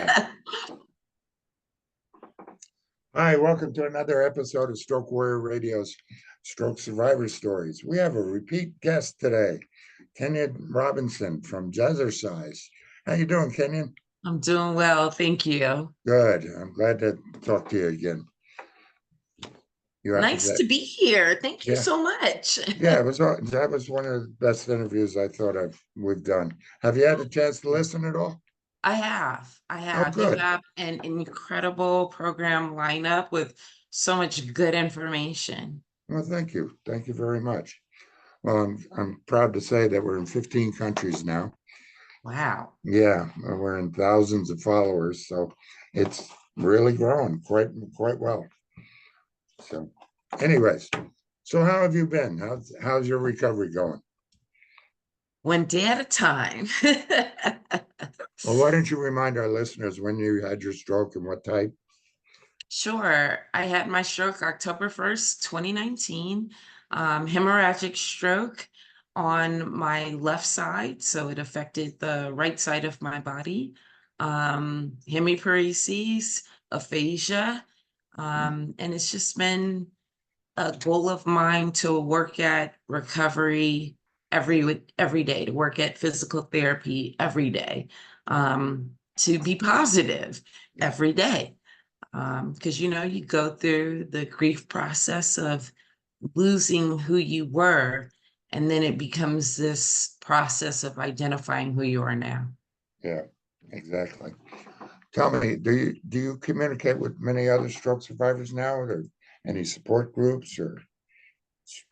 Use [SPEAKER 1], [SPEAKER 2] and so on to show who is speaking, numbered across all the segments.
[SPEAKER 1] Hi, welcome to another episode of Stroke Warrior Radio's Stroke Survivor Stories. We have a repeat guest today, Kenyon Robinson from JazzerSize. How you doing, Kenyon?
[SPEAKER 2] I'm doing well, thank you.
[SPEAKER 1] Good. I'm glad to talk to you again.
[SPEAKER 2] Nice to be here. Thank you
[SPEAKER 1] Yeah,
[SPEAKER 2] so much.
[SPEAKER 1] yeah. That was one of the best interviews I thought we've done. Have you had a chance to listen at all?
[SPEAKER 2] I have. I
[SPEAKER 1] Oh,
[SPEAKER 2] have. You
[SPEAKER 1] good.
[SPEAKER 2] have an incredible program lineup with so much good information.
[SPEAKER 1] Well, thank you. Thank you very much. Well, I'm proud to say that we're in 15 countries now.
[SPEAKER 2] Wow.
[SPEAKER 1] Yeah, we're in thousands of followers, so it's really growing quite well. So, anyways, so how have you been? How's your recovery going?
[SPEAKER 2] One day at a time.
[SPEAKER 1] Well, why don't you remind our listeners when you had your stroke and what type?
[SPEAKER 2] Sure. I had my stroke October 1st, 2019, hemorrhagic stroke on my left side. So it affected the right side of my body. Hemiparesis, aphasia. And it's just been a goal of mine to work at recovery every day, to work at physical therapy every day, to be positive every day. Because you go through the grief process of losing who you were, and then it becomes this process of identifying who you are now.
[SPEAKER 1] Yeah, exactly. Tell me, do you communicate with many other stroke survivors now, or any support groups, or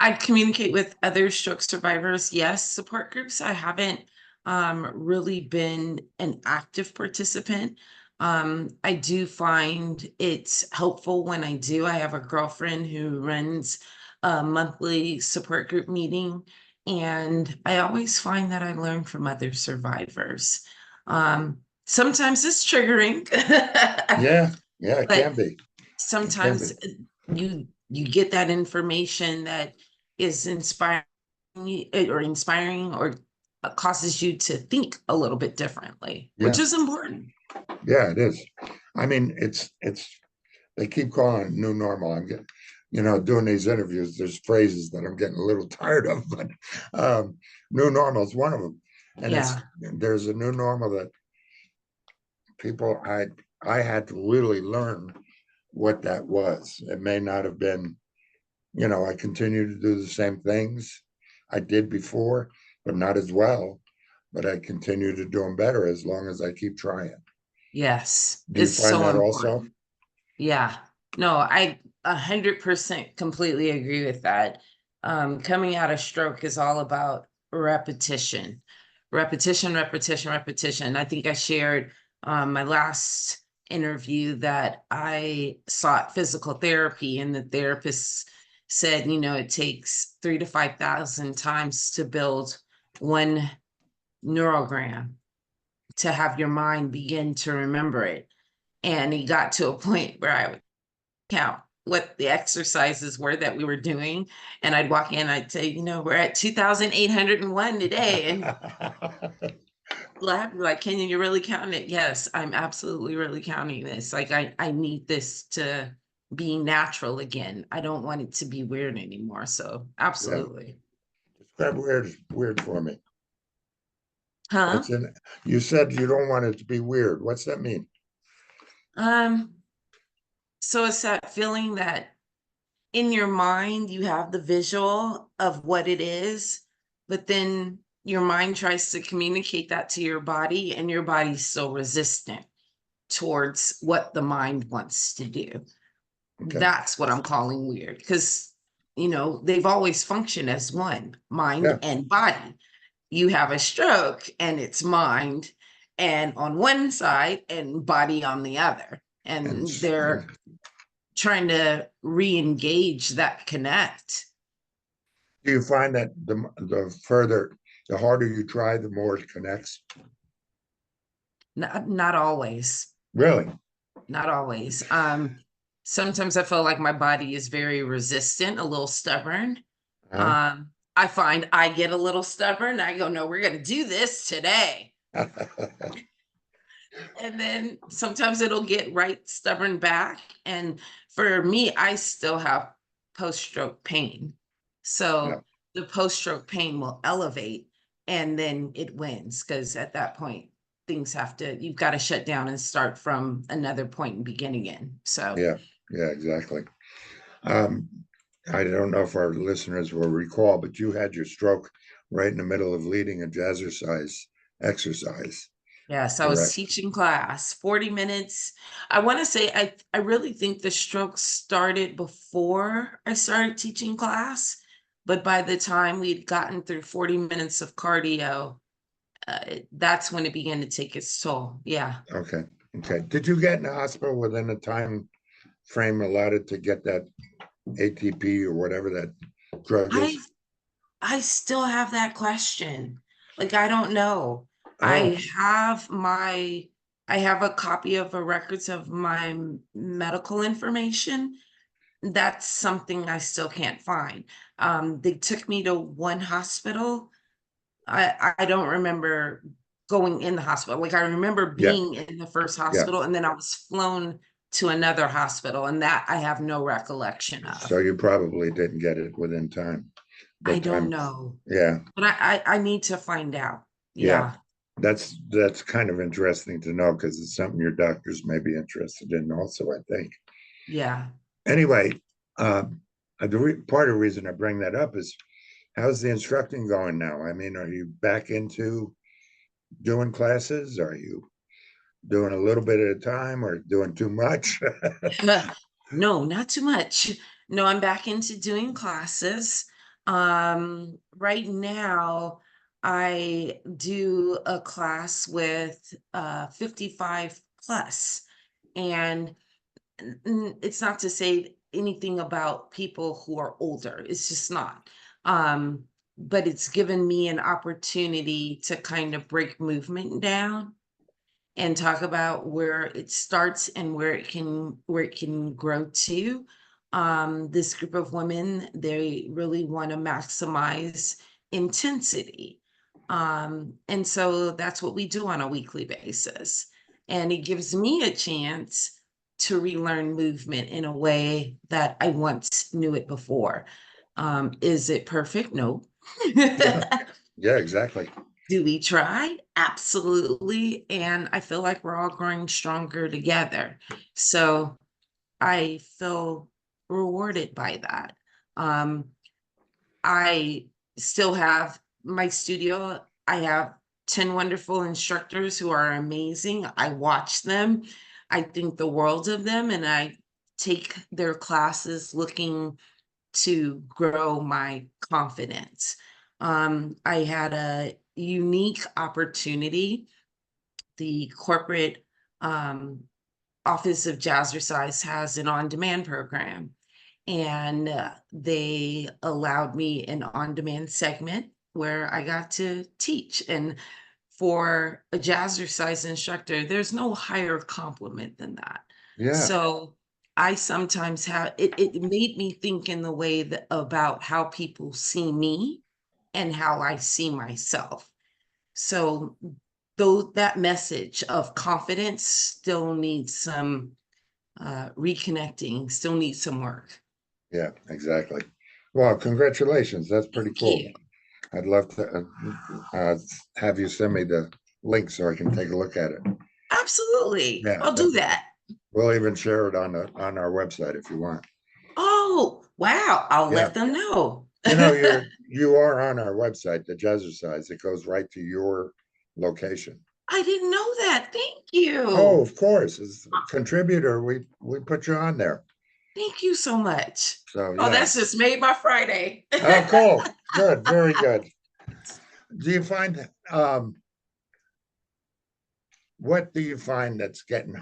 [SPEAKER 2] I communicate with other stroke survivors, yes. Support groups, I haven't really been an active participant. I do find it's helpful when I do. I have a girlfriend who runs a monthly support group meeting, and I always find that I learn from other survivors. Sometimes it's triggering,
[SPEAKER 1] yeah, yeah, it
[SPEAKER 2] but
[SPEAKER 1] can be. It can be.
[SPEAKER 2] sometimes you get that information that is inspiring or causes you to think a little bit differently, which
[SPEAKER 1] Yeah,
[SPEAKER 2] is important.
[SPEAKER 1] yeah, it is. I mean, it's they keep calling it new normal. I'm getting, doing these interviews, there's phrases that I'm getting a little tired of, but new normal is one of them. And
[SPEAKER 2] Yeah.
[SPEAKER 1] there's a new normal that people I had to really learn what that was. It may not have been, I continue to do the same things I did before, but not as well. But I continue to do them better as long as I keep trying.
[SPEAKER 2] Yes,
[SPEAKER 1] Do you
[SPEAKER 2] it's
[SPEAKER 1] find
[SPEAKER 2] so
[SPEAKER 1] that also?
[SPEAKER 2] important. Yeah. No, I 100% completely agree with that. Coming out of stroke is all about repetition, repetition, repetition, repetition. I think I shared my last interview that I sought physical therapy, and the therapist said, it takes 3 to 5,000 times to build one neurogram to have your mind begin to remember it. And he got to a point where I would count what the exercises were that we were doing. And I'd walk in, I'd say, we're at 2,801 today. And like, Kenyon, you're really counting it? Yes, I'm absolutely really counting this. Like, I need this to be natural again. I don't want it to be weird anymore. So
[SPEAKER 1] Yeah.
[SPEAKER 2] absolutely.
[SPEAKER 1] Describe weird for me.
[SPEAKER 2] Huh?
[SPEAKER 1] What's in You said you don't want it to be weird. What's that mean?
[SPEAKER 2] Um, so it's that feeling that in your mind you have the visual of what it is, but then your mind tries to communicate that to your body, and your body's so resistant towards what the mind wants to do.
[SPEAKER 1] Okay.
[SPEAKER 2] That's what I'm calling weird, because they've always functioned as one, mind
[SPEAKER 1] Yeah.
[SPEAKER 2] and body. You have a stroke and it's mind and on one side and body on the other,
[SPEAKER 1] And
[SPEAKER 2] and they're trying to re-engage that connect.
[SPEAKER 1] do you find that the harder you try, the more it connects?
[SPEAKER 2] Not always.
[SPEAKER 1] Really?
[SPEAKER 2] Not always. Sometimes I feel like my body is very resistant, a little stubborn.
[SPEAKER 1] Huh?
[SPEAKER 2] I find I get a little stubborn. I go, no, we're going to do this today. And then sometimes it'll get right stubborn back. And for me, I still have post-stroke pain.
[SPEAKER 1] Yeah,
[SPEAKER 2] So the post-stroke pain will elevate and then it wins because at that point, you've got to shut down and start from another point and begin again. So
[SPEAKER 1] yeah, yeah, exactly. Um, I don't know if our listeners will recall, but you had your stroke right in the middle of leading a jazzercise exercise,
[SPEAKER 2] yes, I was
[SPEAKER 1] correct?
[SPEAKER 2] teaching class, 40 minutes. I want to say I really think the stroke started before I started teaching class, but by the time we'd gotten through 40 minutes of cardio, that's when it began to take its toll. Yeah.
[SPEAKER 1] Okay, okay. Did you get in the hospital within the time frame allotted to get that ATP or whatever that drug
[SPEAKER 2] I
[SPEAKER 1] is?
[SPEAKER 2] I still have that question. Like I don't know.
[SPEAKER 1] Oh,
[SPEAKER 2] I have a copy of the records of my medical information. That's something I still can't find. They took me to one hospital. I don't remember going in the hospital. Like I remember
[SPEAKER 1] yeah,
[SPEAKER 2] being in the first
[SPEAKER 1] yeah.
[SPEAKER 2] hospital and then I was flown to another hospital and that I have no recollection
[SPEAKER 1] So
[SPEAKER 2] of.
[SPEAKER 1] you probably didn't get it within time. The
[SPEAKER 2] I don't
[SPEAKER 1] time,
[SPEAKER 2] know,
[SPEAKER 1] yeah,
[SPEAKER 2] but I need to find out.
[SPEAKER 1] yeah.
[SPEAKER 2] Yeah,
[SPEAKER 1] That's kind of interesting to know because it's something your doctors may be interested in also, I think.
[SPEAKER 2] yeah.
[SPEAKER 1] Anyway, um, part of the reason I bring that up is how's the instructing going now? I mean, are you back into doing classes? Are you doing a little bit at a time or doing too much?
[SPEAKER 2] No, not too much. No, I'm back into doing classes. Right now, I do a class with 55 plus, and it's not to say anything about people who are older. It's just not. But it's given me an opportunity to kind of break movement down and talk about where it starts and where it can grow to. This group of women, they really want to maximize intensity. And so that's what we do on a weekly basis. And it gives me a chance to relearn movement in a way that I once knew it before. Is it perfect? No.
[SPEAKER 1] Yeah, yeah, exactly.
[SPEAKER 2] Do we try? Absolutely. And I feel like we're all growing stronger together. So I feel rewarded by that. Um, I still have my studio. I have 10 wonderful instructors who are amazing. I watch them. I think the world of them, and I take their classes looking to grow my confidence. I had a unique opportunity. The corporate office of JazzerSize has an on-demand program, and they allowed me an on-demand segment where I got to teach. And for a jazzercise instructor, there's no higher compliment than that.
[SPEAKER 1] Yeah,
[SPEAKER 2] So I sometimes have it made me think in the way that about how people see me and how I see myself. So though that message of confidence still needs some reconnecting, still needs some work.
[SPEAKER 1] yeah, exactly. Well, congratulations. That's pretty
[SPEAKER 2] Thank
[SPEAKER 1] cool.
[SPEAKER 2] you.
[SPEAKER 1] I'd love to have you send me the link so I can take a look at it.
[SPEAKER 2] Absolutely.
[SPEAKER 1] Yeah,
[SPEAKER 2] I'll do that.
[SPEAKER 1] we'll even share it on our website if you want.
[SPEAKER 2] Oh, wow. I'll
[SPEAKER 1] Yeah,
[SPEAKER 2] let them know.
[SPEAKER 1] you are on our website, the JazzerSize. It goes right to your location.
[SPEAKER 2] I didn't know that. Thank
[SPEAKER 1] Oh,
[SPEAKER 2] you.
[SPEAKER 1] of course, as a contributor, we put you on there.
[SPEAKER 2] Thank you so much.
[SPEAKER 1] So
[SPEAKER 2] Oh,
[SPEAKER 1] yeah.
[SPEAKER 2] that's just made my Friday.
[SPEAKER 1] Oh, cool. Good. Very good. Do you find what do you find that's getting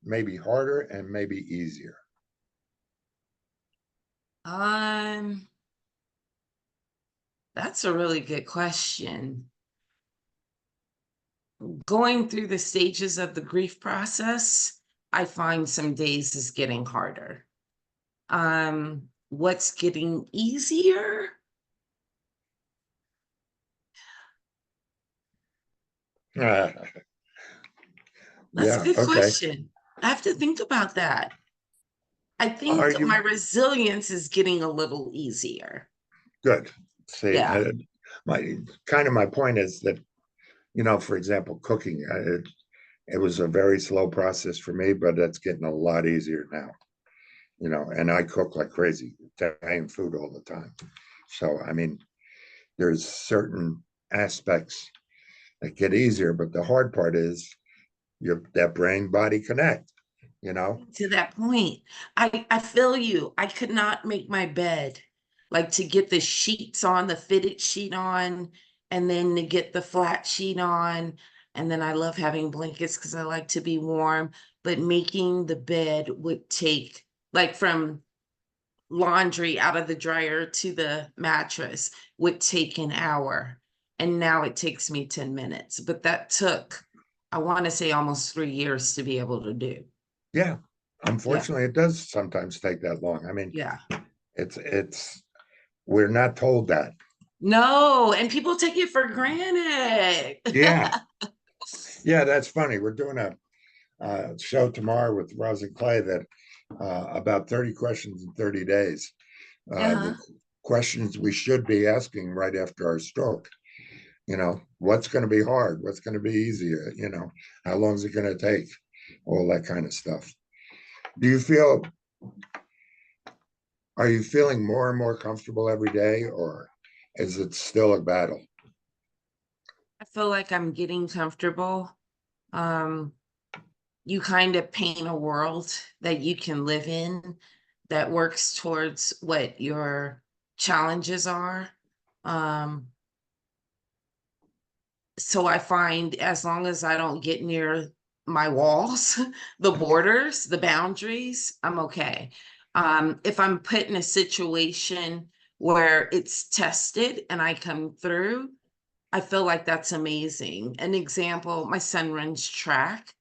[SPEAKER 1] maybe harder and maybe easier?
[SPEAKER 2] Um, that's a really good question. Going through the stages of the grief process, I find some days is getting harder. What's getting easier? That's a
[SPEAKER 1] Yeah.
[SPEAKER 2] good
[SPEAKER 1] Okay.
[SPEAKER 2] question. I have to think about that. I
[SPEAKER 1] Are
[SPEAKER 2] think my
[SPEAKER 1] you
[SPEAKER 2] resilience is getting a little easier.
[SPEAKER 1] good? See,
[SPEAKER 2] Yeah.
[SPEAKER 1] my kind of my point is that, for example, cooking, it was a very slow process for me, but it's getting a lot easier now, and I cook like crazy, Italian food all the time. So, I mean, there's certain aspects that get easier, but the hard part is that brain body connect, you know?
[SPEAKER 2] To that point, I feel you. I could not make my bed, like to get the sheets on, the fitted sheet on, and then to get the flat sheet on. And then I love having blankets because I like to be warm. But making the bed would take, like, from laundry out of the dryer to the mattress would take an hour. And now it takes me 10 minutes. But that took, I want to say, almost 3 years to be able to do.
[SPEAKER 1] Yeah.
[SPEAKER 2] Yeah.
[SPEAKER 1] Unfortunately, it does sometimes take that long. I mean,
[SPEAKER 2] Yeah.
[SPEAKER 1] it's we're not told that.
[SPEAKER 2] No, and people take it for granted.
[SPEAKER 1] Yeah. Yeah, that's funny. We're doing a show tomorrow with Roz and Clay that about 30 questions in 30 days. The
[SPEAKER 2] Uh-huh.
[SPEAKER 1] questions we should be asking right after our stroke. What's going to be hard? What's going to be easy? How long is it going to take? All that kind of stuff. Do you feel, are you feeling more and more comfortable every day, or is it still a battle?
[SPEAKER 2] I feel like I'm getting comfortable. Um, you kind of paint a world that you can live in that works towards what your challenges are. Um, so I find as long as I don't get near my walls, the borders, the boundaries, I'm okay. If I'm put in a situation where it's tested and I come through, I feel like that's amazing. An example, my son runs track,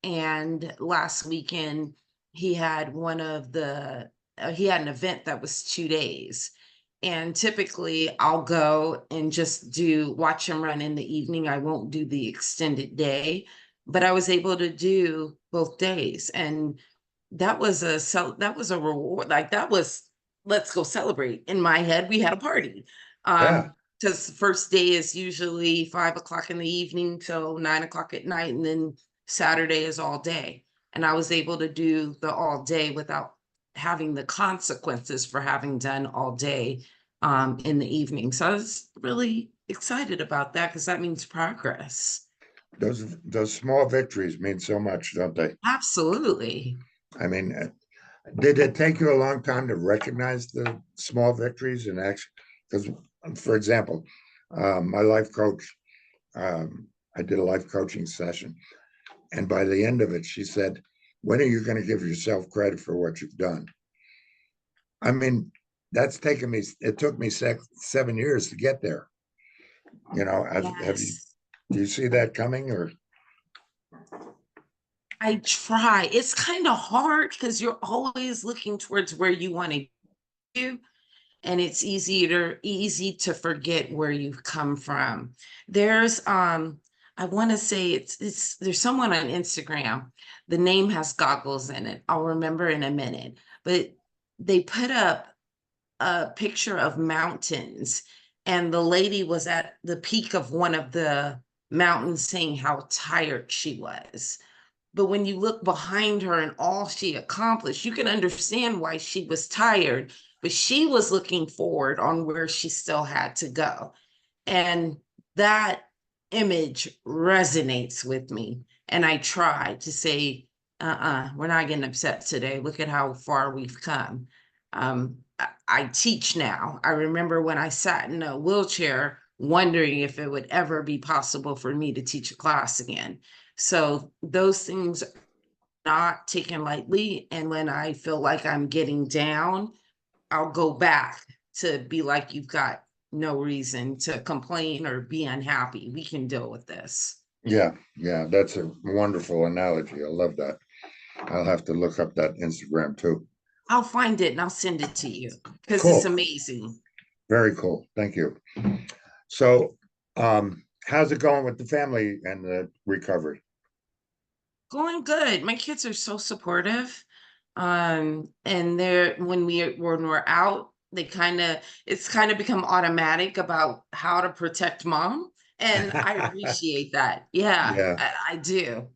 [SPEAKER 2] and last weekend he had he had an event that was 2 days. And typically I'll go and just watch him run in the evening. I won't do the extended day, but I was able to do both days. And that was a reward. Like, that was, let's go celebrate. In my head, we had a party.
[SPEAKER 1] Yeah,
[SPEAKER 2] Because the first day is usually 5 o'clock in the evening till 9 o'clock at night, and then Saturday is all day. And I was able to do the all day without having the consequences for having done all day in the evening. So I was really excited about that because that means progress.
[SPEAKER 1] those small victories mean so much, don't they?
[SPEAKER 2] Absolutely.
[SPEAKER 1] I mean, did it take you a long time to recognize the small victories and action? Because, for example, my life coach, I did a life coaching session, and by the end of it, she said, "When are you going to give yourself credit for what you've done?" I mean, that's taken me. It took me 7 years to get there. Have you?
[SPEAKER 2] Yes.
[SPEAKER 1] Do you see that coming, or?
[SPEAKER 2] I try. It's kind of hard because you're always looking towards where you want to go, and it's easy to forget where you've come from. There's I want to say it's there's someone on Instagram. The name has goggles in it. I'll remember in a minute. But they put up a picture of mountains, and the lady was at the peak of one of the mountains saying how tired she was. But when you look behind her and all she accomplished, you can understand why she was tired, but she was looking forward on where she still had to go. And that image resonates with me. And I try to say, we're not getting upset today. Look at how far we've come. I teach now. I remember when I sat in a wheelchair wondering if it would ever be possible for me to teach a class again. So those things are not taken lightly. And when I feel like I'm getting down, I'll go back to be like, you've got no reason to complain or be unhappy. We can deal with this.
[SPEAKER 1] Yeah, yeah, that's a wonderful analogy. I love that. I'll have to look up that Instagram too.
[SPEAKER 2] I'll find it and I'll send it to you because it's
[SPEAKER 1] Cool.
[SPEAKER 2] amazing.
[SPEAKER 1] Very cool. Thank you. So, how's it going with the family and the recovery?
[SPEAKER 2] Going good. My kids are so supportive. And they're when we're out, they it's kind of become automatic about how to protect mom. And I appreciate that. Yeah,
[SPEAKER 1] Yeah,
[SPEAKER 2] I do.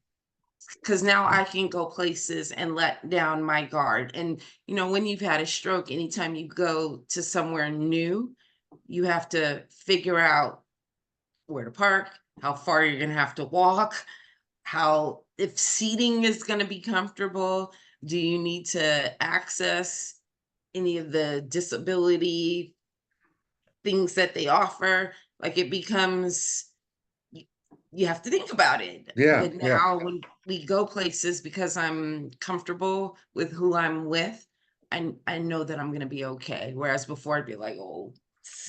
[SPEAKER 2] Because now I can go places and let down my guard. And when you've had a stroke, anytime you go to somewhere new, you have to figure out where to park, how far you're gonna have to walk, how if seating is going to be comfortable, do you need to access any of the disability things that they offer? Like it becomes y- you have to think about it.
[SPEAKER 1] yeah,
[SPEAKER 2] But
[SPEAKER 1] yeah,
[SPEAKER 2] now when we go places, because I'm comfortable with who I'm with, I know that I'm going to be okay. Whereas before I'd be like, oh,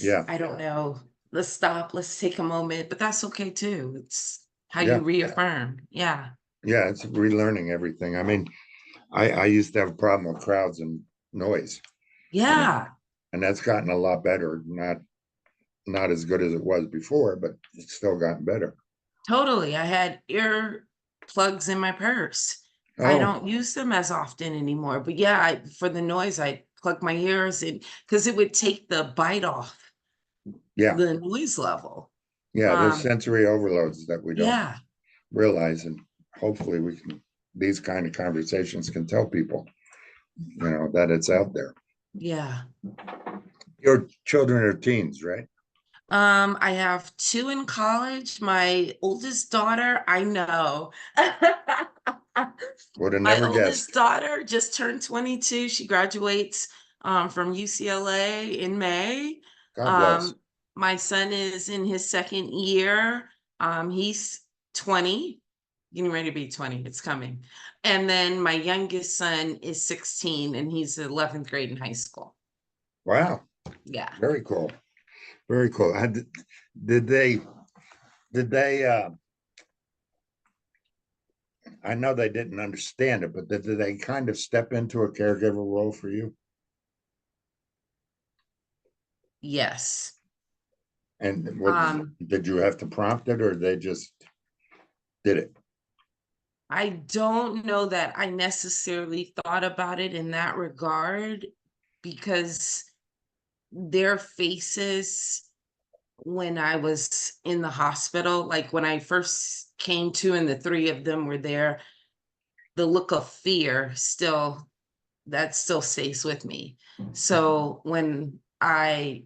[SPEAKER 1] yeah,
[SPEAKER 2] I don't know. Let's stop. Let's take a moment. But that's okay too. It's how
[SPEAKER 1] yeah,
[SPEAKER 2] you reaffirm. Yeah.
[SPEAKER 1] yeah. It's relearning everything. I mean, I used to have a problem with crowds and noise, and
[SPEAKER 2] Yeah,
[SPEAKER 1] that's gotten a lot better. Not as good as it was before, but it's still gotten better.
[SPEAKER 2] totally. I had ear plugs in my purse. I
[SPEAKER 1] Oh,
[SPEAKER 2] don't use them as often anymore. But yeah, for the noise, I plug my ears in because it would take the bite off
[SPEAKER 1] yeah,
[SPEAKER 2] the noise level.
[SPEAKER 1] yeah. There's
[SPEAKER 2] Um,
[SPEAKER 1] sensory overloads that we don't
[SPEAKER 2] yeah,
[SPEAKER 1] realize, and hopefully we can. These kind of conversations can tell people, that it's out there.
[SPEAKER 2] yeah.
[SPEAKER 1] Your children are teens, right?
[SPEAKER 2] I have two in college. My oldest daughter, I know.
[SPEAKER 1] Would have
[SPEAKER 2] My
[SPEAKER 1] never
[SPEAKER 2] oldest
[SPEAKER 1] guessed.
[SPEAKER 2] daughter just turned 22. She graduates from UCLA in May.
[SPEAKER 1] God bless.
[SPEAKER 2] Um, my son is in his second year. He's 20, getting ready to be 20. It's coming. And then my youngest son is 16 and he's 11th grade in high school.
[SPEAKER 1] Wow,
[SPEAKER 2] Yeah.
[SPEAKER 1] very cool. Very cool. Did they, did they, I know they didn't understand it, but did they kind of step into a caregiver role for you?
[SPEAKER 2] Yes.
[SPEAKER 1] And
[SPEAKER 2] Um,
[SPEAKER 1] did you have to prompt it or they just did it?
[SPEAKER 2] I don't know that I necessarily thought about it in that regard because their faces when I was in the hospital, like when I first came to and the three of them were there, the look of fear still stays with me. So when I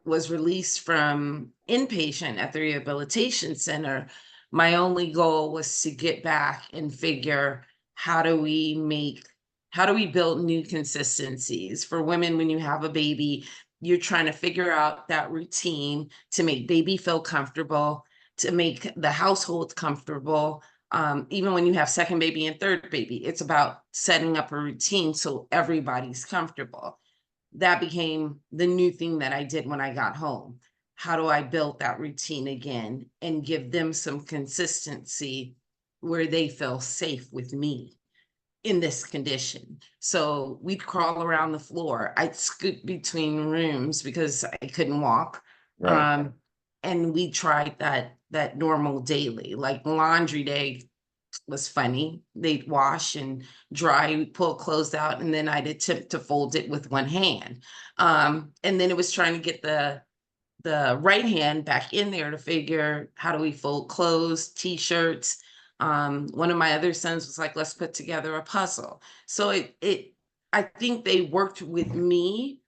[SPEAKER 2] was released from inpatient at the rehabilitation center, my only goal was to get back and figure how do we make how do we build new consistencies for women when you have a baby. You're trying to figure out that routine to make baby feel comfortable, to make the household comfortable. Even when you have second baby and third baby, it's about setting up a routine so everybody's comfortable. That became the new thing that I did when I got home. How do I build that routine again and give them some consistency where they feel safe with me in this condition? So we'd crawl around the floor. I'd scoot between rooms because I couldn't walk.
[SPEAKER 1] Right.
[SPEAKER 2] Um, and we tried that normal daily, like laundry day was funny. They'd wash and dry, pull clothes out, and then I'd attempt to fold it with one hand. And then it was trying to get the right hand back in there to figure how do we fold clothes, t-shirts. One of my other sons was like, let's put together a puzzle. So it I think they worked with me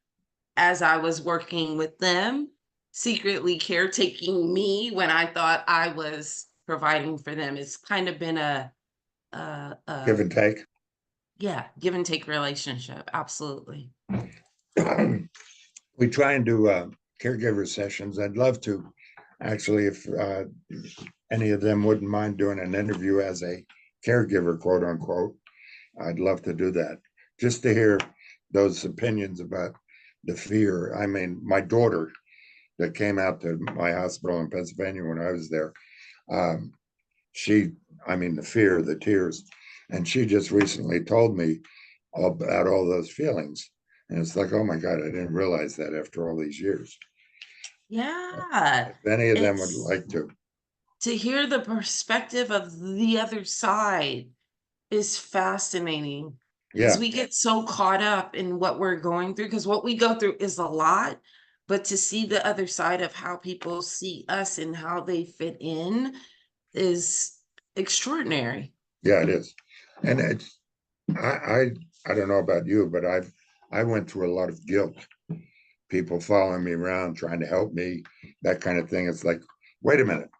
[SPEAKER 2] as I was working with them, secretly caretaking me when I thought I was providing for them. It's kind of been uh, uh,
[SPEAKER 1] Give and take.
[SPEAKER 2] yeah, give and take relationship. Absolutely.
[SPEAKER 1] We try and do caregiver sessions. I'd love to actually, if any of them wouldn't mind doing an interview as a caregiver, quote unquote. I'd love to do that just to hear those opinions about the fear. I mean, my daughter that came out to my hospital in Pennsylvania when I was there, um, she, I mean, the fear, the tears, and she just recently told me about all those feelings. And it's like, oh my God, I didn't realize that after all these years.
[SPEAKER 2] Yeah.
[SPEAKER 1] If any of them would
[SPEAKER 2] It's
[SPEAKER 1] like to,
[SPEAKER 2] to hear the perspective of the other side. is fascinating because
[SPEAKER 1] Yeah,
[SPEAKER 2] we get so caught up in what we're going through because what we go through is a lot, but to see the other side of how people see us and how they fit in is extraordinary.
[SPEAKER 1] yeah, it is. And it's I I I don't know about you, but I went through a lot of guilt. People following me around, trying to help me, that kind of thing. It's like, wait a minute,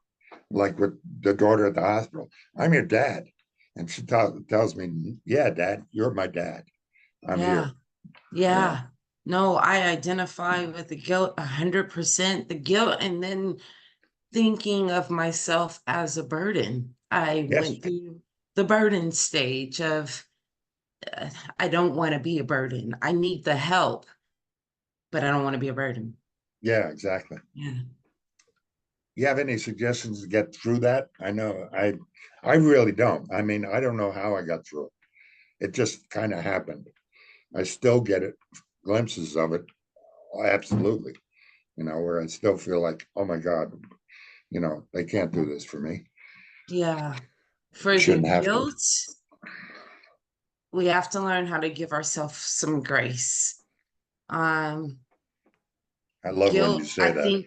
[SPEAKER 1] like with the daughter at the hospital, I'm your dad. And she tells me, yeah, dad, you're my dad. I'm
[SPEAKER 2] Yeah.
[SPEAKER 1] here. You know,
[SPEAKER 2] Yeah. No, I identify with the guilt 100%. The guilt, and then thinking of myself as a burden. I
[SPEAKER 1] yes,
[SPEAKER 2] went through the burden stage of uh, I don't want to be a burden. I need the help, but I don't want to be a burden.
[SPEAKER 1] yeah, exactly.
[SPEAKER 2] Yeah.
[SPEAKER 1] You have any suggestions to get through that? I really don't. I mean, I don't know how I got through it. It just kind of happened. I still get it, glimpses of it, absolutely. Where I still feel like, oh my God, they can't do this for me.
[SPEAKER 2] Yeah. For the
[SPEAKER 1] Shouldn't have to.
[SPEAKER 2] guilt, we have to learn how to give ourselves some grace. Um,
[SPEAKER 1] I love when you
[SPEAKER 2] guilt,
[SPEAKER 1] say
[SPEAKER 2] I
[SPEAKER 1] that.
[SPEAKER 2] think,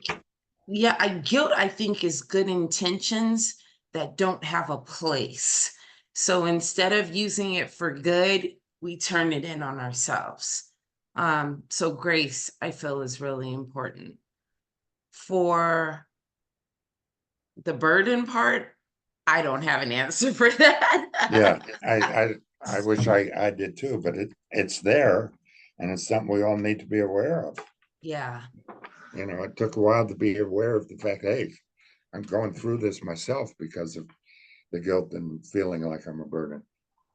[SPEAKER 2] yeah, guilt, I think, is good intentions that don't have a place. So instead of using it for good, we turn it in on ourselves. So grace, I feel, is really important. For the burden part, I don't have an answer for
[SPEAKER 1] Yeah,
[SPEAKER 2] that.
[SPEAKER 1] I wish I did too, but it's there, and it's something we all need to be aware of.
[SPEAKER 2] Yeah,
[SPEAKER 1] It took a while to be aware of the fact, hey, I'm going through this myself because of the guilt and feeling like I'm a burden.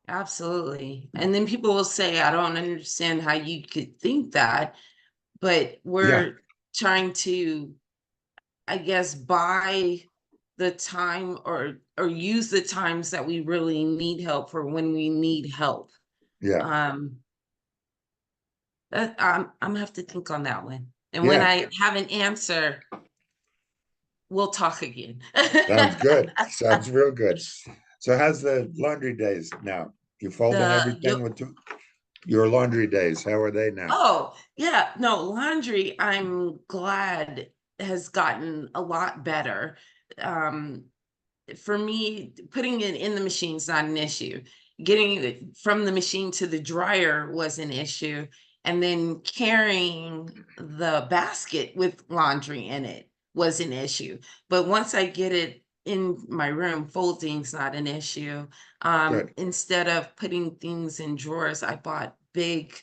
[SPEAKER 2] absolutely. And then people will say, I don't understand how you could think that, but
[SPEAKER 1] Yeah,
[SPEAKER 2] we're trying to, I guess, buy the time or use the times that we really need help for when we need help.
[SPEAKER 1] yeah,
[SPEAKER 2] Um, I'm gonna have to think on that one. And when
[SPEAKER 1] yeah.
[SPEAKER 2] I have an answer, we'll talk again.
[SPEAKER 1] Sounds good. Sounds real good. So how's the laundry days now? You folding
[SPEAKER 2] the
[SPEAKER 1] everything
[SPEAKER 2] yo-
[SPEAKER 1] with your laundry days? How are they now?
[SPEAKER 2] oh yeah, no, laundry, I'm glad has gotten a lot better. Um, for me, putting it in the machine is not an issue. Getting it from the machine to the dryer was an issue. And then carrying the basket with laundry in it was an issue. But once I get it in my room, folding's not an issue.
[SPEAKER 1] Good.
[SPEAKER 2] Instead of putting things in drawers, I bought big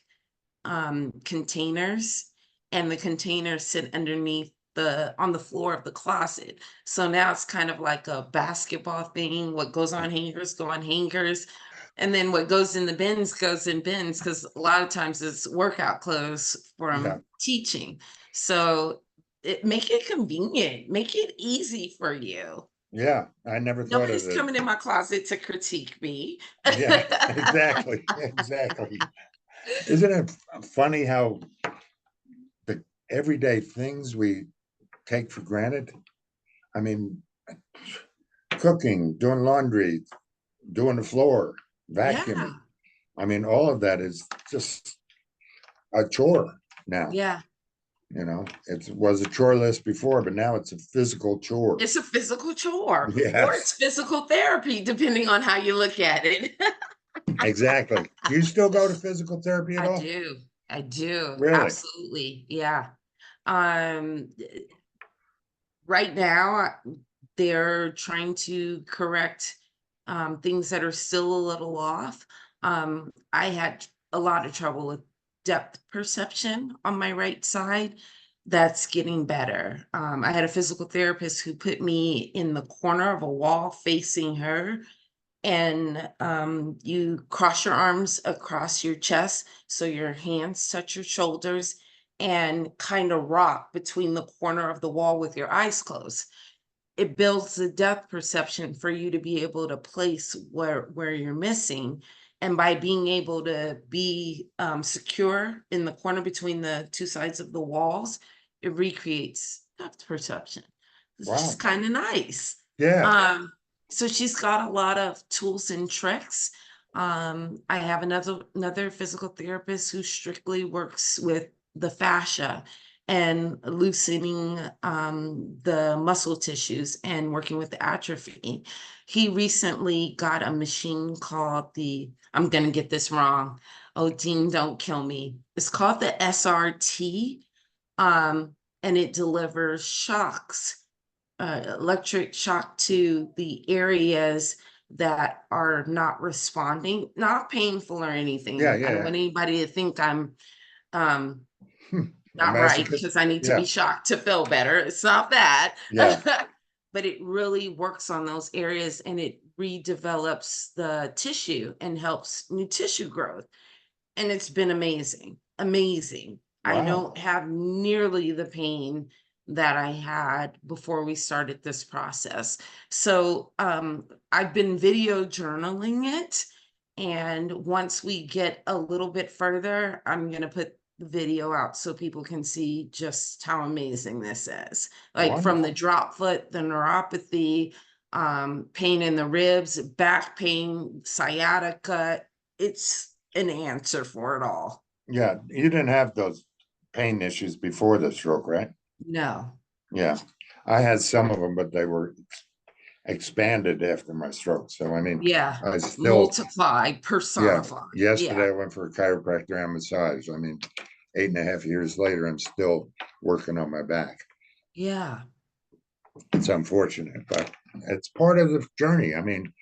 [SPEAKER 2] containers, and the containers sit underneath the on the floor of the closet. So now it's kind of like a basketball thing. What goes on hangers go on hangers. And then what goes in the bins goes in bins because a lot of times it's workout clothes
[SPEAKER 1] Yeah,
[SPEAKER 2] from teaching. So make it convenient, make it easy for you.
[SPEAKER 1] yeah. I never thought of
[SPEAKER 2] Nobody's
[SPEAKER 1] it.
[SPEAKER 2] coming in my closet to critique me.
[SPEAKER 1] Yeah, exactly, exactly. Isn't it funny how the everyday things we take for granted? I mean, cooking, doing laundry, doing the floor, vacuuming.
[SPEAKER 2] Yeah,
[SPEAKER 1] I mean, all of that is just a chore now.
[SPEAKER 2] yeah.
[SPEAKER 1] It was a chore list before, but now it's a physical chore.
[SPEAKER 2] It's a physical chore, or
[SPEAKER 1] Yes,
[SPEAKER 2] it's physical therapy, depending on how you look at it.
[SPEAKER 1] exactly. Do you still go to physical therapy at
[SPEAKER 2] I
[SPEAKER 1] all?
[SPEAKER 2] do. I do.
[SPEAKER 1] Really?
[SPEAKER 2] Absolutely. Yeah. Um, right now, they're trying to correct things that are still a little off. I had a lot of trouble with depth perception on my right side. That's getting better. I had a physical therapist who put me in the corner of a wall facing her, and you cross your arms across your chest so your hands touch your shoulders and kind of rock between the corner of the wall with your eyes closed. It builds the depth perception for you to be able to place where you're missing, and by being able to be secure in the corner between the two sides of the walls, it recreates depth perception. It's just
[SPEAKER 1] Wow.
[SPEAKER 2] kind of nice.
[SPEAKER 1] Yeah.
[SPEAKER 2] um so she's got a lot of tools and tricks. I have another physical therapist who strictly works with the fascia and loosening the muscle tissues and working with the atrophy. He recently got a machine called I'm gonna get this wrong. Oh, Dean, don't kill me. It's called the SRT, and it delivers shocks, electric shock to the areas that are not responding, not painful or
[SPEAKER 1] Yeah,
[SPEAKER 2] anything. I don't
[SPEAKER 1] yeah,
[SPEAKER 2] want anybody to think I'm um,
[SPEAKER 1] yeah. A
[SPEAKER 2] not right
[SPEAKER 1] masochist.
[SPEAKER 2] because I need to
[SPEAKER 1] Yeah,
[SPEAKER 2] be shocked to feel better. It's not that.
[SPEAKER 1] yeah.
[SPEAKER 2] But it really works on those areas and it redevelops the tissue and helps new tissue growth. And it's been amazing, amazing. I
[SPEAKER 1] Wow.
[SPEAKER 2] don't have nearly the pain that I had before we started this process. So, I've been video journaling it, and once we get a little bit further, I'm gonna put the video out so people can see just how amazing this is. Like, from the
[SPEAKER 1] Wonderful.
[SPEAKER 2] drop foot, the neuropathy, pain in the ribs, back pain, sciatica, it's an answer for it all.
[SPEAKER 1] Yeah, you didn't have those pain issues before the stroke, right?
[SPEAKER 2] No.
[SPEAKER 1] Yeah, I had some of them, but they were expanded after my stroke. So I mean,
[SPEAKER 2] Yeah.
[SPEAKER 1] I still,
[SPEAKER 2] Multiply,
[SPEAKER 1] yeah.
[SPEAKER 2] personify.
[SPEAKER 1] Yesterday
[SPEAKER 2] Yeah.
[SPEAKER 1] I went for a chiropractor and massage. I mean, 8.5 years later, I'm still working on my back.
[SPEAKER 2] Yeah.
[SPEAKER 1] It's unfortunate, but it's part of the journey. I mean,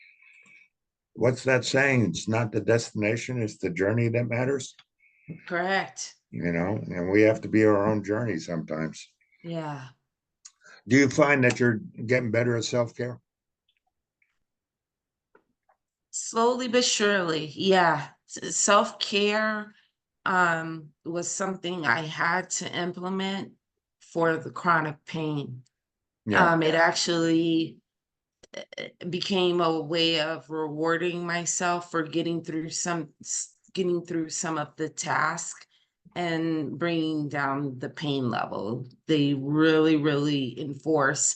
[SPEAKER 1] what's that saying? It's not the destination, it's the journey that matters,
[SPEAKER 2] Correct.
[SPEAKER 1] and we have to be our own journey sometimes.
[SPEAKER 2] Yeah.
[SPEAKER 1] Do you find that you're getting better at self-care?
[SPEAKER 2] Slowly but surely. Yeah. Self-care was something I had to implement for the chronic pain.
[SPEAKER 1] Yeah,
[SPEAKER 2] It actually became a way of rewarding myself for getting through some of the task and bringing down the pain level. They really, really enforce,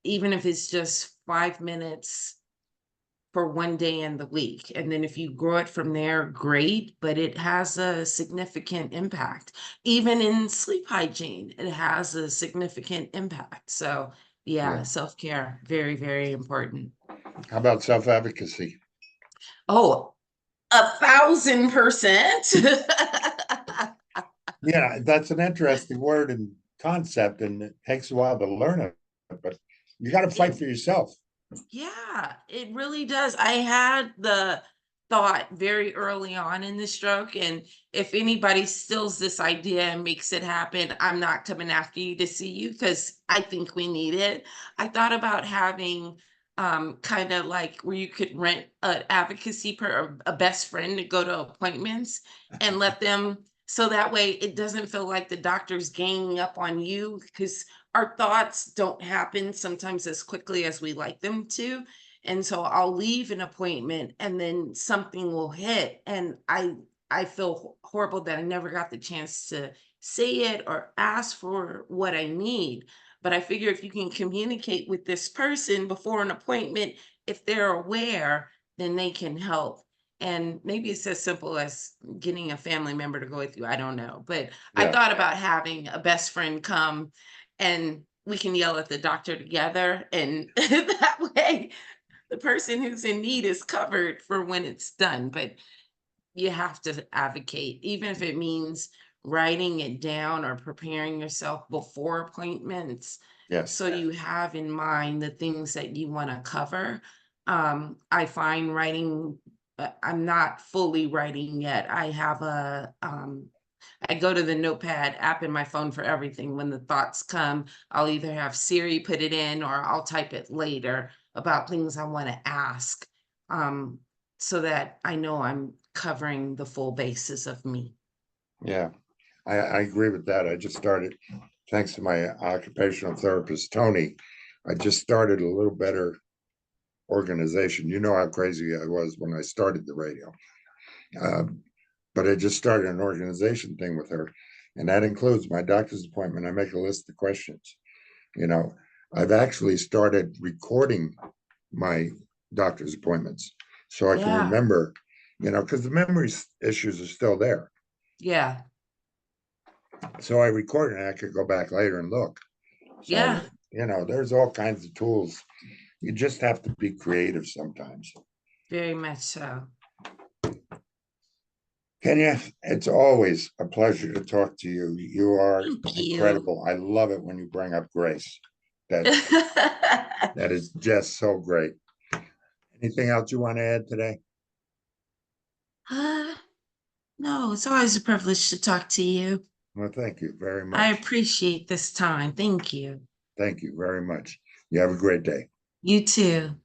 [SPEAKER 2] even if it's just 5 minutes for one day in the week. And then if you grow it from there, great, but it has a significant impact. Even in sleep hygiene, it has a significant impact. So,
[SPEAKER 1] yeah.
[SPEAKER 2] yeah, self care, very, very important.
[SPEAKER 1] How about self-advocacy?
[SPEAKER 2] Oh, 1,000%.
[SPEAKER 1] Yeah, that's an interesting word and concept, and it takes a while to learn it, but you got to fight
[SPEAKER 2] It
[SPEAKER 1] for yourself.
[SPEAKER 2] Yeah, it really does. I had the thought very early on in the stroke, and if anybody steals this idea and makes it happen, I'm not coming after you to see you because I think we need it. I thought about having kind of like where you could rent an advocacy per a best friend to go to appointments and let them so that way it doesn't feel like the doctor's ganging up on you because our thoughts don't happen sometimes as quickly as we like them to. And so I'll leave an appointment and then something will hit and I feel horrible that I never got the chance to say it or ask for what I need. But I figure if you can communicate with this person before an appointment, if they're aware, then they can help. And maybe it's as simple as getting a family member to go with you. I don't know. But I
[SPEAKER 1] Yeah,
[SPEAKER 2] thought about having a best friend come and we can yell at the doctor together and that way the person who's in need is covered for when it's done, but you have to advocate even if it means writing it down or preparing yourself before appointments
[SPEAKER 1] yes,
[SPEAKER 2] so you have in mind the things that you want to cover. I find writing I'm not fully writing yet. I go to the notepad app in my phone for everything. When the thoughts come, I'll either have Siri put it in or I'll type it later about things I want to ask, um, so that I know I'm covering the full basis of me.
[SPEAKER 1] yeah. I agree with that. I just started, thanks to my occupational therapist, Tony, I just started a little better organization. You know how crazy I was when I started the radio. Um, but I just started an organization thing with her, and that includes my doctor's appointment. I make a list of questions. You know, I've actually started recording my doctor's appointments so I can
[SPEAKER 2] Yeah.
[SPEAKER 1] remember. because the memory issues are still there.
[SPEAKER 2] Yeah.
[SPEAKER 1] So I recorded and I could go back later and look. So,
[SPEAKER 2] Yeah.
[SPEAKER 1] there's all kinds of tools. You just have to be creative sometimes.
[SPEAKER 2] Very much so.
[SPEAKER 1] Kenya, it's always a pleasure to talk to you. You are
[SPEAKER 2] Thank you.
[SPEAKER 1] incredible. I love it when you bring up grace. That that is just so great. Anything else you want to add today?
[SPEAKER 2] Uh, no, it's always a privilege to talk to you.
[SPEAKER 1] Well, thank you very
[SPEAKER 2] I
[SPEAKER 1] much.
[SPEAKER 2] appreciate this time. Thank you.
[SPEAKER 1] Thank you very much. You have a great day.
[SPEAKER 2] You too.